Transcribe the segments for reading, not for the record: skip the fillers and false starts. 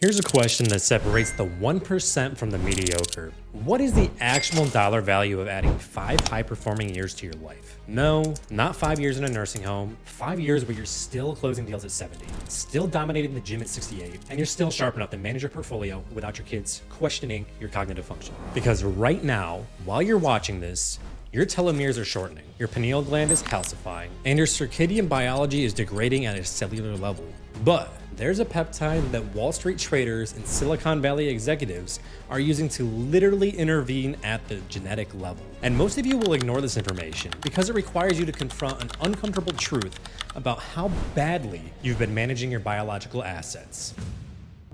Here's a question that separates the 1% from the mediocre. What is the actual dollar value of adding 5 high-performing years to your life? No, not 5 years in a nursing home, 5 years where you're still closing deals at 70, still dominating the gym at 68, and you're still sharp enough to manage your portfolio without your kids questioning your cognitive function. Because right now, while you're watching this, your telomeres are shortening, your pineal gland is calcifying, and your circadian biology is degrading at a cellular level. But there's a peptide that Wall Street traders and Silicon Valley executives are using to literally intervene at the genetic level. And most of you will ignore this information because it requires you to confront an uncomfortable truth about how badly you've been managing your biological assets.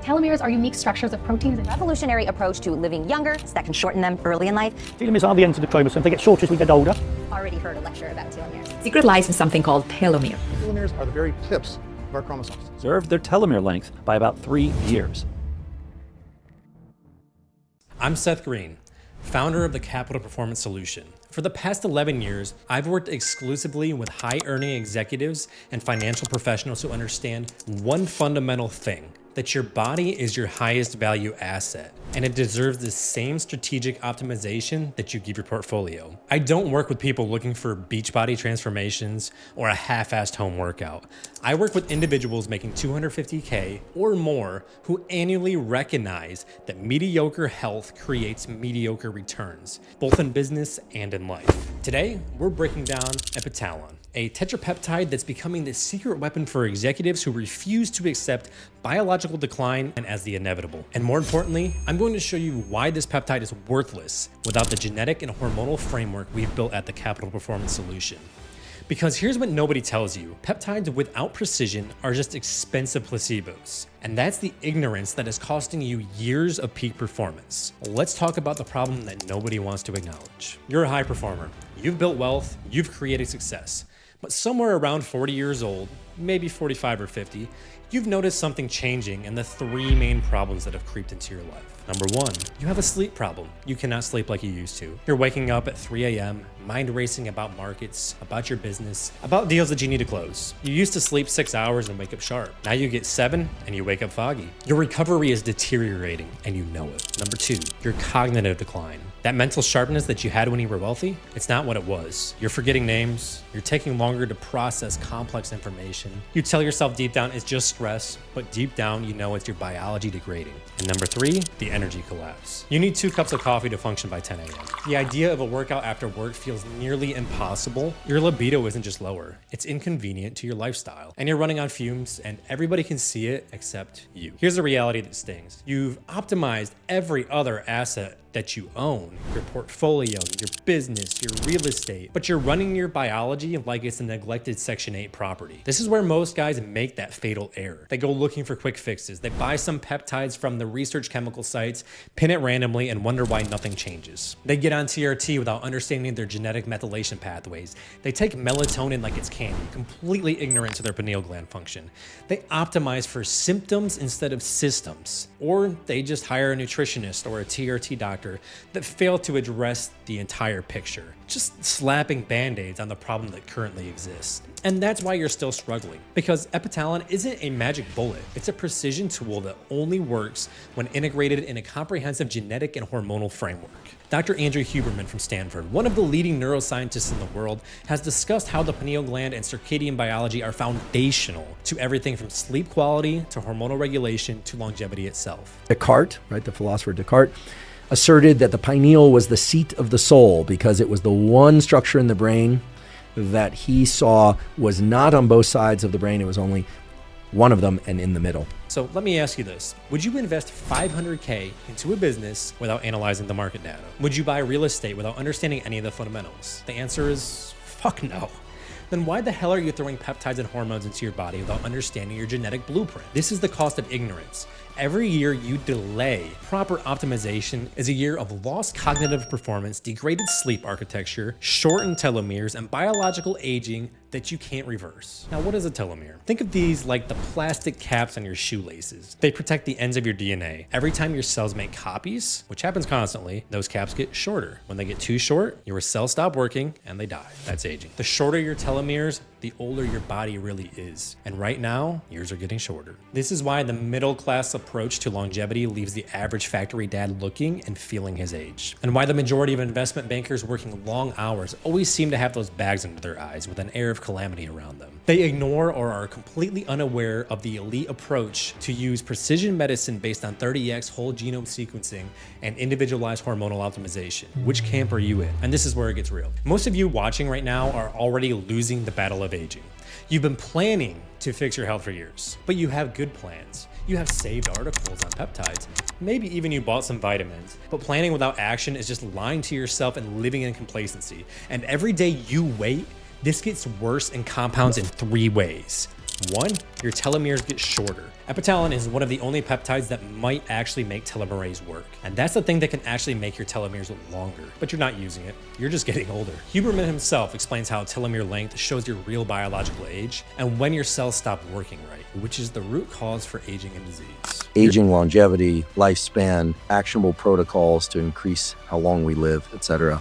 Telomeres are unique structures of proteins and Revolutionary approach to living younger that can shorten them early in life. Telomeres are the ends of the chromosome. They get shorter as we get older. Already heard a lecture about telomeres. Secret lies in something called telomere. Telomeres are the very tips of our chromosomes. Preserve their telomere length by about 3 years. I'm Seth Green, founder of the Capital Performance Solution. For the past 11 years, I've worked exclusively with high-earning executives and financial professionals who understand one fundamental thing: that your body is your highest value asset, and it deserves the same strategic optimization that you give your portfolio. I don't work with people looking for beach body transformations or a half-assed home workout. I work with individuals making $250K or more who annually recognize that mediocre health creates mediocre returns, both in business and in life. Today, we're breaking down epitalon, a tetrapeptide that's becoming the secret weapon for executives who refuse to accept biological decline and as the inevitable. And more importantly, I'm going to show you why this peptide is worthless without the genetic and hormonal framework we've built at the Capital Performance Solution. Because here's what nobody tells you: peptides without precision are just expensive placebos. And that's the ignorance that is costing you years of peak performance. Let's talk about the problem that nobody wants to acknowledge. You're a high performer. You've built wealth, you've created success. But somewhere around 40 years old, maybe 45 or 50, you've noticed something changing in the 3 main problems that have creeped into your life. Number 1, you have a sleep problem. You cannot sleep like you used to. You're waking up at 3 a.m., mind racing about markets, about your business, about deals that you need to close. You used to sleep 6 hours and wake up sharp. Now you get 7 and you wake up foggy. Your recovery is deteriorating and you know it. Number 2, your cognitive decline. That mental sharpness that you had when you were wealthy, it's not what it was. You're forgetting names. You're taking longer to process complex information. You tell yourself deep down it's just stress, but deep down you know it's your biology degrading. And number 3, the energy collapse. You need 2 cups of coffee to function by 10 a.m. The idea of a workout after work feels nearly impossible. Your libido isn't just lower, it's inconvenient to your lifestyle. And you're running on fumes and everybody can see it except you. Here's the reality that stings. You've optimized every other asset that you own, your portfolio, your business, your real estate, but you're running your biology like it's a neglected Section 8 property. This is where most guys make that fatal error. They go looking for quick fixes. They buy some peptides from the research chemical sites, pin it randomly, and wonder why nothing changes. They get on TRT without understanding their genetic methylation pathways. They take melatonin like it's candy, completely ignorant to their pineal gland function. They optimize for symptoms instead of systems, or they just hire a nutritionist or a TRT doctor that fail to address the entire picture, just slapping band-aids on the problem that currently exists. And that's why you're still struggling, because epitalon isn't a magic bullet. It's a precision tool that only works when integrated in a comprehensive genetic and hormonal framework. Dr. Andrew Huberman from Stanford, one of the leading neuroscientists in the world, has discussed how the pineal gland and circadian biology are foundational to everything from sleep quality to hormonal regulation to longevity itself. Descartes, right, the philosopher Descartes, asserted that the pineal was the seat of the soul because it was the one structure in the brain that he saw was not on both sides of the brain. It was only one of them and in the middle. So let me ask you this. Would you invest $500K into a business without analyzing the market data? Would you buy real estate without understanding any of the fundamentals? The answer is fuck no. Then why the hell are you throwing peptides and hormones into your body without understanding your genetic blueprint? This is the cost of ignorance. Every year you delay proper optimization is a year of lost cognitive performance, degraded sleep architecture, shortened telomeres, and biological aging that you can't reverse. Now, what is a telomere? Think of these like the plastic caps on your shoelaces. They protect the ends of your DNA. Every time your cells make copies, which happens constantly, those caps get shorter. When they get too short, your cells stop working and they die. That's aging. The shorter your telomere telomeres, the older your body really is. And right now, yours are getting shorter. This is why the middle class approach to longevity leaves the average factory dad looking and feeling his age. And why the majority of investment bankers working long hours always seem to have those bags under their eyes with an air of calamity around them. They ignore or are completely unaware of the elite approach to use precision medicine based on 30x whole genome sequencing and individualized hormonal optimization. Which camp are you in? And this is where it gets real. Most of you watching right now are already losing the battle of aging. You've been planning to fix your health for years, but you have good plans. You have saved articles on peptides. Maybe even you bought some vitamins, but planning without action is just lying to yourself and living in complacency. And every day you wait, this gets worse and compounds in 3 ways. 1, your telomeres get shorter. Epitalon is one of the only peptides that might actually make telomerase work. And that's the thing that can actually make your telomeres longer, but you're not using it. You're just getting older. Huberman himself explains how telomere length shows your real biological age and when your cells stop working right, which is the root cause for aging and disease. Aging, longevity, lifespan, actionable protocols to increase how long we live, etc.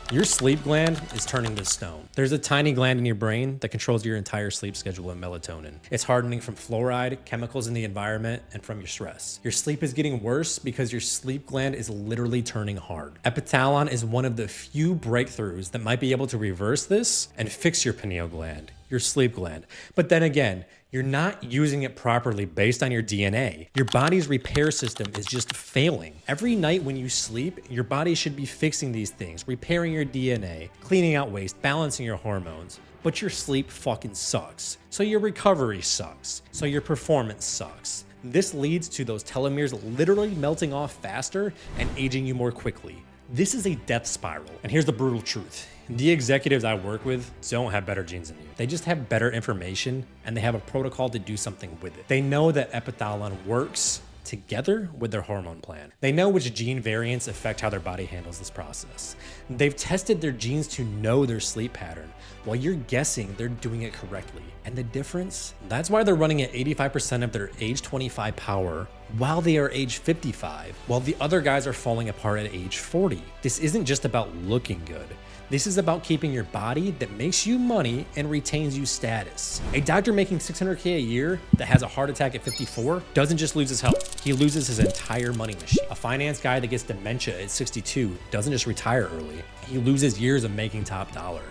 Your sleep gland is turning to stone. There's a tiny gland in your brain that controls your entire sleep schedule and melatonin. It's hardening from fluoride, chemicals in the environment, and from your stress. Your sleep is getting worse because your sleep gland is literally turning hard. Epitalon is one of the few breakthroughs that might be able to reverse this and fix your pineal gland, your sleep gland. But then again, you're not using it properly based on your DNA. Your body's repair system is just failing. Every night when you sleep, your body should be fixing these things, repairing your DNA, cleaning out waste, balancing your hormones. But your sleep fucking sucks. So your recovery sucks. So your performance sucks. This leads to those telomeres literally melting off faster and aging you more quickly. This is a death spiral. And here's the brutal truth. The executives I work with don't have better genes than you. They just have better information and they have a protocol to do something with it. They know that Epitalon works together with their hormone plan. They know which gene variants affect how their body handles this process. They've tested their genes to know their sleep pattern, while you're guessing they're doing it correctly. And the difference? That's why they're running at 85% of their age 25 power while they are age 55, while the other guys are falling apart at age 40. This isn't just about looking good. This is about keeping your body that makes you money and retains you status. A doctor making $600K a year that has a heart attack at 54 doesn't just lose his health, he loses his entire money machine. A finance guy that gets dementia at 62 doesn't just retire early, he loses years of making top dollar.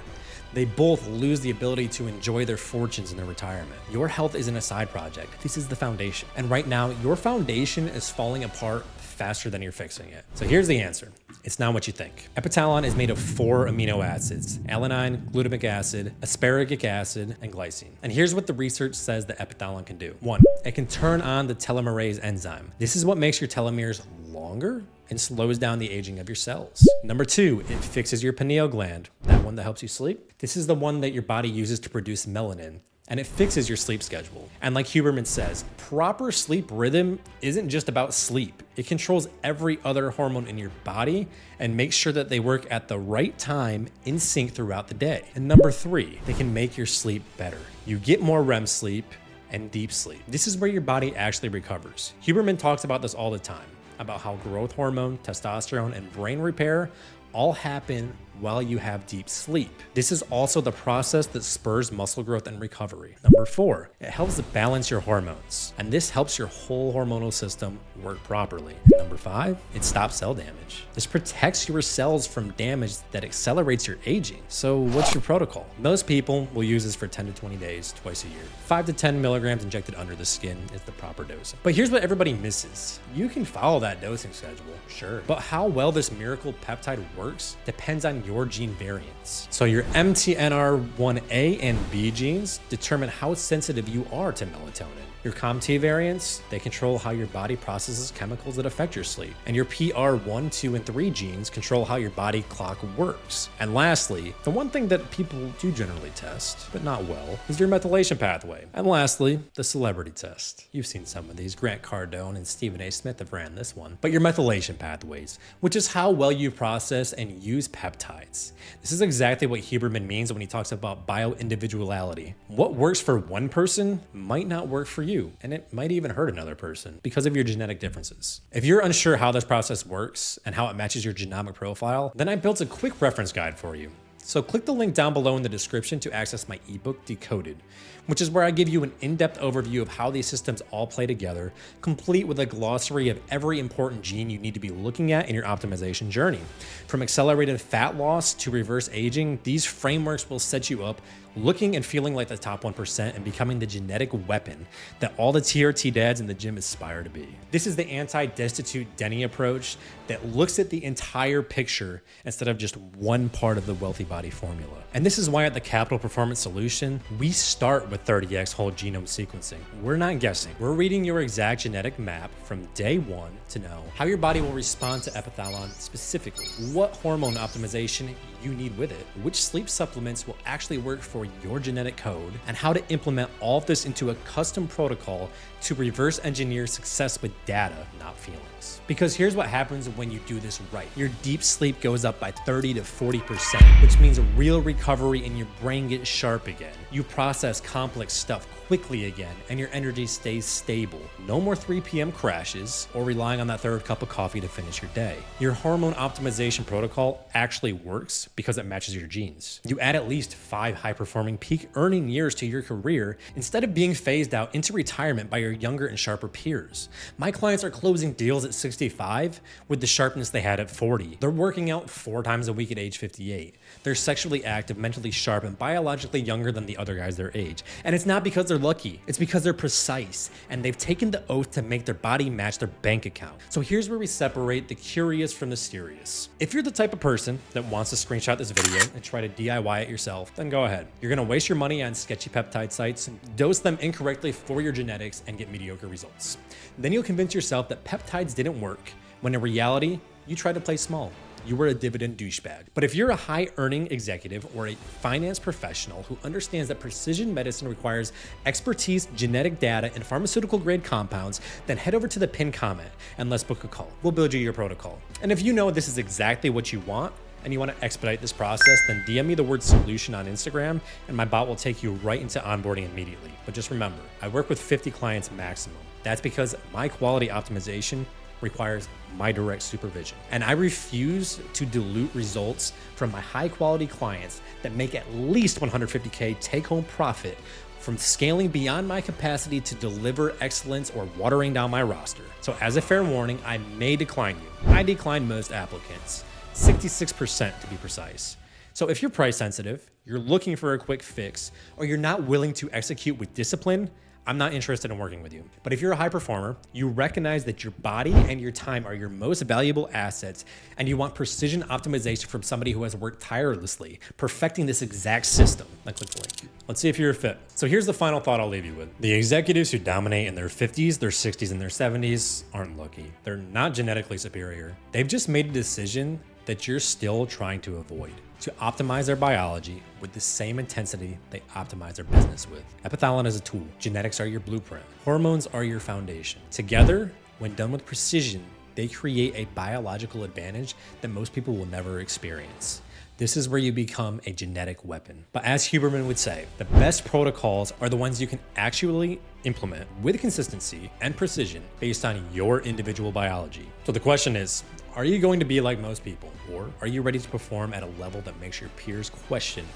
They both lose the ability to enjoy their fortunes in their retirement. Your health isn't a side project, this is the foundation. And right now, your foundation is falling apart faster than you're fixing it. So here's the answer. It's not what you think. Epitalon is made of 4 amino acids: alanine, glutamic acid, asparagic acid, and glycine. And here's what the research says that Epitalon can do. 1, it can turn on the telomerase enzyme. This is what makes your telomeres longer and slows down the aging of your cells. Number 2, it fixes your pineal gland, that one that helps you sleep. This is the one that your body uses to produce melanin, and it fixes your sleep schedule. And like Huberman says, proper sleep rhythm isn't just about sleep. It controls every other hormone in your body and makes sure that they work at the right time in sync throughout the day. And number 3, they can make your sleep better. You get more REM sleep and deep sleep. This is where your body actually recovers. Huberman talks about this all the time, about how growth hormone, testosterone, and brain repair all happen while you have deep sleep. This is also the process that spurs muscle growth and recovery. Number 4, it helps balance your hormones, and this helps your whole hormonal system work properly. Number 5, it stops cell damage. This protects your cells from damage that accelerates your aging. So what's your protocol? Most people will use this for 10 to 20 days, twice a year. 5 to 10 milligrams injected under the skin is the proper dosing. But here's what everybody misses. You can follow that dosing schedule, sure, but how well this miracle peptide works depends on your gene variants. So your MTNR1A and B genes determine how sensitive you are to melatonin. Your COMT variants, they control how your body processes chemicals that affect your sleep. And your PR1, 2, and 3 genes control how your body clock works. And lastly, the one thing that people do generally test, but not well, is your methylation pathway. And lastly, the celebrity test. You've seen some of these. Grant Cardone and Stephen A. Smith have ran this one. But your methylation pathways, which is how well you process and use peptides. This is exactly what Huberman means when he talks about bio-individuality. What works for one person might not work for you, and it might even hurt another person because of your genetic differences. If you're unsure how this process works and how it matches your genomic profile, then I built a quick reference guide for you. So click the link down below in the description to access my ebook Decoded, which is where I give you an in-depth overview of how these systems all play together, complete with a glossary of every important gene you need to be looking at in your optimization journey. From accelerated fat loss to reverse aging, these frameworks will set you up looking and feeling like the top 1% and becoming the genetic weapon that all the TRT dads in the gym aspire to be. This is the anti-destitute Denny approach that looks at the entire picture instead of just one part of the wealthy body formula. And this is why at the Capital Performance Solution, we start with 30x whole genome sequencing. We're not guessing. We're reading your exact genetic map from day one to know how your body will respond to epithalon specifically, what hormone optimization you need with it, which sleep supplements will actually work for your genetic code, and how to implement all of this into a custom protocol to reverse engineer success with data, not feelings. Because here's what happens when you do this right. Your deep sleep goes up by 30 to 40%, which means a real recovery and your brain gets sharp again. You process complex stuff quickly again, and your energy stays stable. No more 3 p.m. crashes or relying on that third cup of coffee to finish your day. Your hormone optimization protocol actually works because it matches your genes. You add at least 5 high-performing peak earning years to your career instead of being phased out into retirement by your younger and sharper peers. My clients are closing deals at 65 with the sharpness they had at 40. They're working out 4 times a week at age 58. They're sexually active, mentally sharp, and biologically younger than the other guys their age. And it's not because they're lucky, it's because they're precise and they've taken the oath to make their body match their bank account. So here's where we separate the curious from the serious. If you're the type of person that wants to screenshot this video and try to DIY it yourself, then go ahead. You're gonna waste your money on sketchy peptide sites, dose them incorrectly for your genetics, and get mediocre results. Then you'll convince yourself that peptides didn't work, when in reality, you tried to play small. You were a dividend douchebag. But if you're a high-earning executive or a finance professional who understands that precision medicine requires expertise, genetic data, and pharmaceutical-grade compounds, then head over to the pinned comment and let's book a call. We'll build you your protocol. And if you know this is exactly what you want, and you want to expedite this process, then DM me the word solution on Instagram and my bot will take you right into onboarding immediately. But just remember, I work with 50 clients maximum. That's because my quality optimization requires my direct supervision. And I refuse to dilute results from my high quality clients that make at least 150K take home profit from scaling beyond my capacity to deliver excellence or watering down my roster. So as a fair warning, I may decline you. I decline most applicants, 66% to be precise. So if you're price sensitive, you're looking for a quick fix, or you're not willing to execute with discipline, I'm not interested in working with you. But if you're a high performer, you recognize that your body and your time are your most valuable assets, and you want precision optimization from somebody who has worked tirelessly, perfecting this exact system, then click the link. Let's see if you're a fit. So here's the final thought I'll leave you with. The executives who dominate in their 50s, their 60s, and their 70s aren't lucky. They're not genetically superior. They've just made a decision that you're still trying to avoid, to optimize their biology with the same intensity they optimize their business with. Epithalon is a tool. Genetics are your blueprint. Hormones are your foundation. Together, when done with precision, they create a biological advantage that most people will never experience. This is where you become a genetic weapon. But as Huberman would say, the best protocols are the ones you can actually implement with consistency and precision based on your individual biology. So the question is, are you going to be like most people, or are you ready to perform at a level that makes your peers question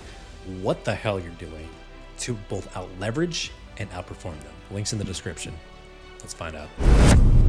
what the hell you're doing to both out leverage and outperform them? Links in the description. Let's find out.